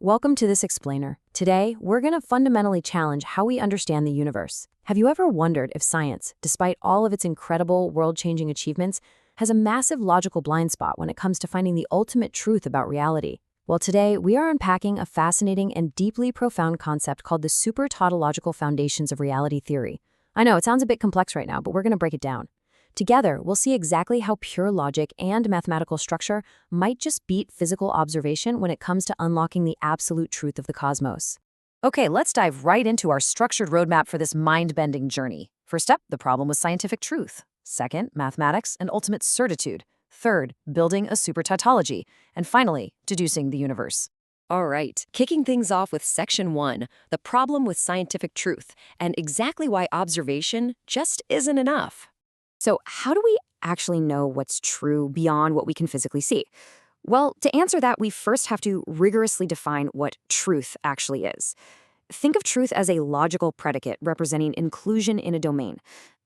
Welcome to this explainer. Today, we're going to fundamentally challenge how we understand the universe. Have you ever wondered if science, despite all of its incredible world-changing achievements, has a massive logical blind spot when it comes to finding the ultimate truth about reality? Well, today, we are unpacking a fascinating and deeply profound concept called the super-tautological foundations of reality theory. I know, it sounds a bit complex right now, but we're going to break it down. Together, we'll see exactly how pure logic and mathematical structure might just beat physical observation when it comes to unlocking the absolute truth of the cosmos. Okay, let's dive right into our structured roadmap for this mind-bending journey. First up, the problem with scientific truth. Second, mathematics and ultimate certitude. Third, building a super tautology. And finally, deducing the universe. All right, kicking things off with Section 1, the problem with scientific truth, and exactly why observation just isn't enough. So how do we actually know what's true beyond what we can physically see? Well, to answer that, we first have to rigorously define what truth actually is. Think of truth as a logical predicate representing inclusion in a domain.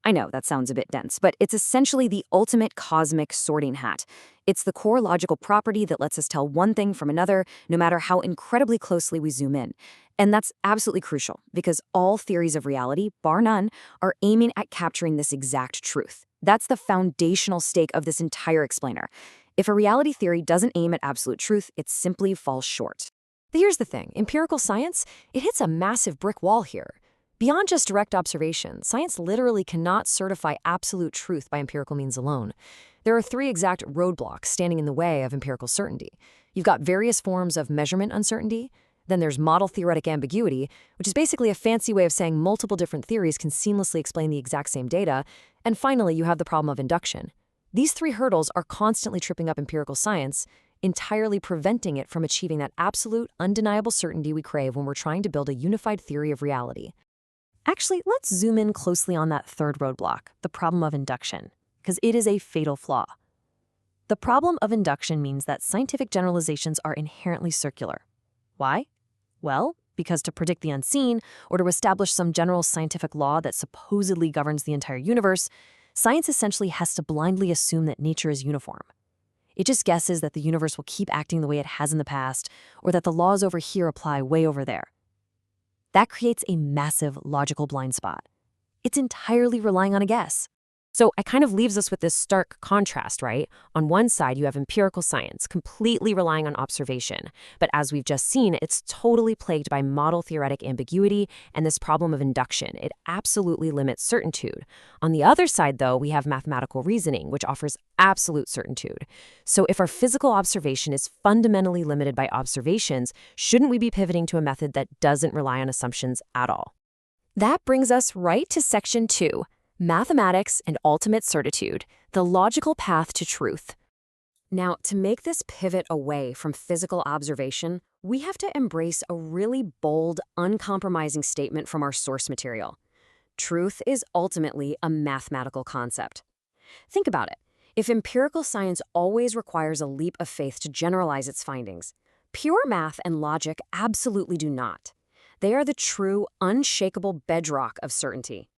I know that sounds a bit dense, but it's essentially the ultimate cosmic sorting hat. It's the core logical property that lets us tell one thing from another, no matter how incredibly closely we zoom in. And that's absolutely crucial, because all theories of reality, bar none, are aiming at capturing this exact truth. That's the foundational stake of this entire explainer. If a reality theory doesn't aim at absolute truth, it simply falls short. But here's the thing, empirical science, it hits a massive brick wall here. Beyond just direct observation, science literally cannot certify absolute truth by empirical means alone. There are three exact roadblocks standing in the way of empirical certainty. You've got various forms of measurement uncertainty. Then there's model theoretic ambiguity, which is basically a fancy way of saying multiple different theories can seamlessly explain the exact same data. And finally, you have the problem of induction. These three hurdles are constantly tripping up empirical science, entirely preventing it from achieving that absolute, undeniable certainty we crave when we're trying to build a unified theory of reality. Actually, let's zoom in closely on that third roadblock, the problem of induction, because it is a fatal flaw. The problem of induction means that scientific generalizations are inherently circular. Why? Well, because to predict the unseen, or to establish some general scientific law that supposedly governs the entire universe, science essentially has to blindly assume that nature is uniform. It just guesses that the universe will keep acting the way it has in the past, or that the laws over here apply way over there. That creates a massive logical blind spot. It's entirely relying on a guess. So it kind of leaves us with this stark contrast, right? On one side, you have empirical science, completely relying on observation. But as we've just seen, it's totally plagued by model theoretic ambiguity and this problem of induction. It absolutely limits certitude. On the other side, though, we have mathematical reasoning, which offers absolute certitude. So if our physical observation is fundamentally limited by observations, shouldn't we be pivoting to a method that doesn't rely on assumptions at all? That brings us right to Section 2. Mathematics and ultimate certitude, the logical path to truth. Now, to make this pivot away from physical observation, we have to embrace a really bold, uncompromising statement from our source material. Truth is ultimately a mathematical concept. Think about it. If empirical science always requires a leap of faith to generalize its findings, pure math and logic absolutely do not. They are the true, unshakable bedrock of certainty.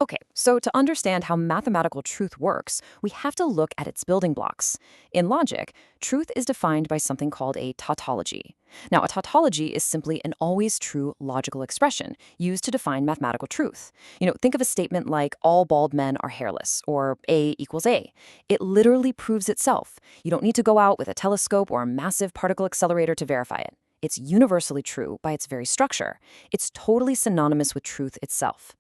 Okay, so to understand how mathematical truth works, we have to look at its building blocks. In logic, truth is defined by something called a tautology. Now, a tautology is simply an always true logical expression used to define mathematical truth. Think of a statement like all bald men are hairless, or A equals A. It literally proves itself. You don't need to go out with a telescope or a massive particle accelerator to verify it. It's universally true by its very structure. It's totally synonymous with truth itself.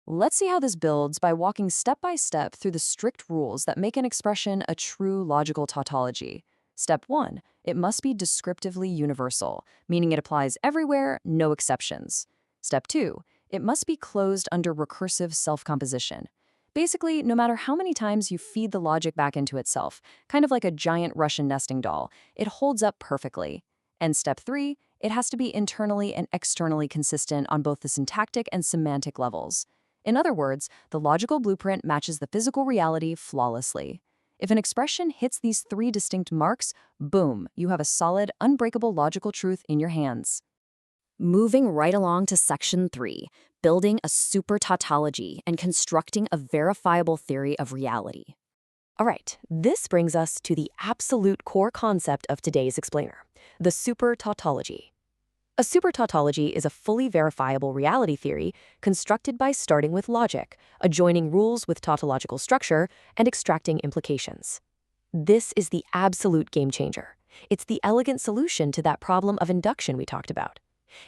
Let's see how this builds by walking step by step through the strict rules that make an expression a true logical tautology. Step 1, it must be descriptively universal, meaning it applies everywhere, no exceptions. Step 2, it must be closed under recursive self-composition. Basically, no matter how many times you feed the logic back into itself, kind of like a giant Russian nesting doll, it holds up perfectly. And step 3, it has to be internally and externally consistent on both the syntactic and semantic levels. In other words, the logical blueprint matches the physical reality flawlessly. If an expression hits these three distinct marks, boom, you have a solid, unbreakable logical truth in your hands. Moving right along to Section 3, building a super tautology and constructing a verifiable theory of reality. All right, this brings us to the absolute core concept of today's explainer, the super tautology. A supertautology is a fully verifiable reality theory constructed by starting with logic, adjoining rules with tautological structure, and extracting implications. This is the absolute game changer. It's the elegant solution to that problem of induction we talked about.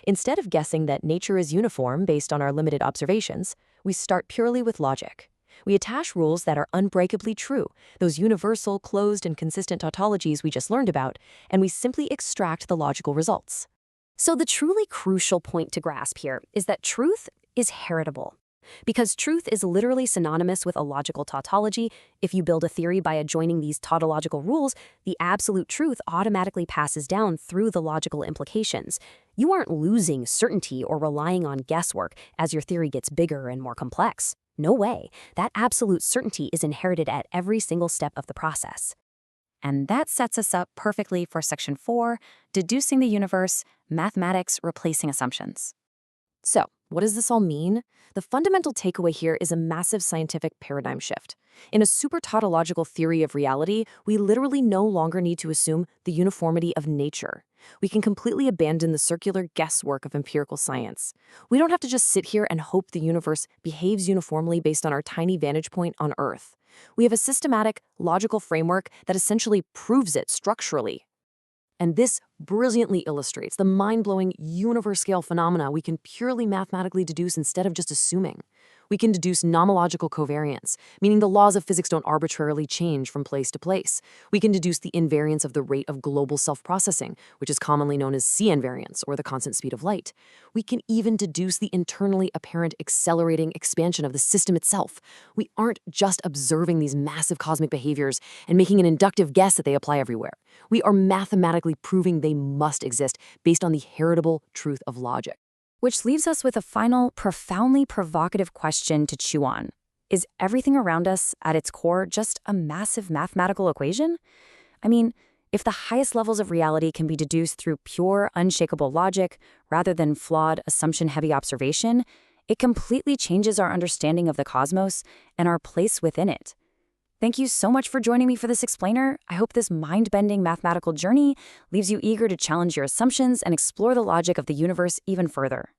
Instead of guessing that nature is uniform based on our limited observations, we start purely with logic. We attach rules that are unbreakably true, those universal, closed, and consistent tautologies we just learned about, and we simply extract the logical results. So the truly crucial point to grasp here is that truth is heritable. Because truth is literally synonymous with a logical tautology, if you build a theory by adjoining these tautological rules, the absolute truth automatically passes down through the logical implications. You aren't losing certainty or relying on guesswork as your theory gets bigger and more complex. No way. That absolute certainty is inherited at every single step of the process. And that sets us up perfectly for Section 4, Deducing the Universe, Mathematics Replacing Assumptions. So, what does this all mean? The fundamental takeaway here is a massive scientific paradigm shift. In a super-tautological theory of reality, we literally no longer need to assume the uniformity of nature. We can completely abandon the circular guesswork of empirical science. We don't have to just sit here and hope the universe behaves uniformly based on our tiny vantage point on Earth. We have a systematic, logical framework that essentially proves it structurally. And this brilliantly illustrates the mind-blowing universe-scale phenomena we can purely mathematically deduce instead of just assuming. We can deduce nomological covariance, meaning the laws of physics don't arbitrarily change from place to place. We can deduce the invariance of the rate of global self-processing, which is commonly known as C-invariance, or the constant speed of light. We can even deduce the internally apparent accelerating expansion of the system itself. We aren't just observing these massive cosmic behaviors and making an inductive guess that they apply everywhere. We are mathematically proving they must exist based on the heritable truth of logic. Which leaves us with a final, profoundly provocative question to chew on. Is everything around us, at its core, just a massive mathematical equation? I mean, if the highest levels of reality can be deduced through pure, unshakable logic, rather than flawed, assumption-heavy observation, it completely changes our understanding of the cosmos and our place within it. Thank you so much for joining me for this explainer. I hope this mind-bending mathematical journey leaves you eager to challenge your assumptions and explore the logic of the universe even further.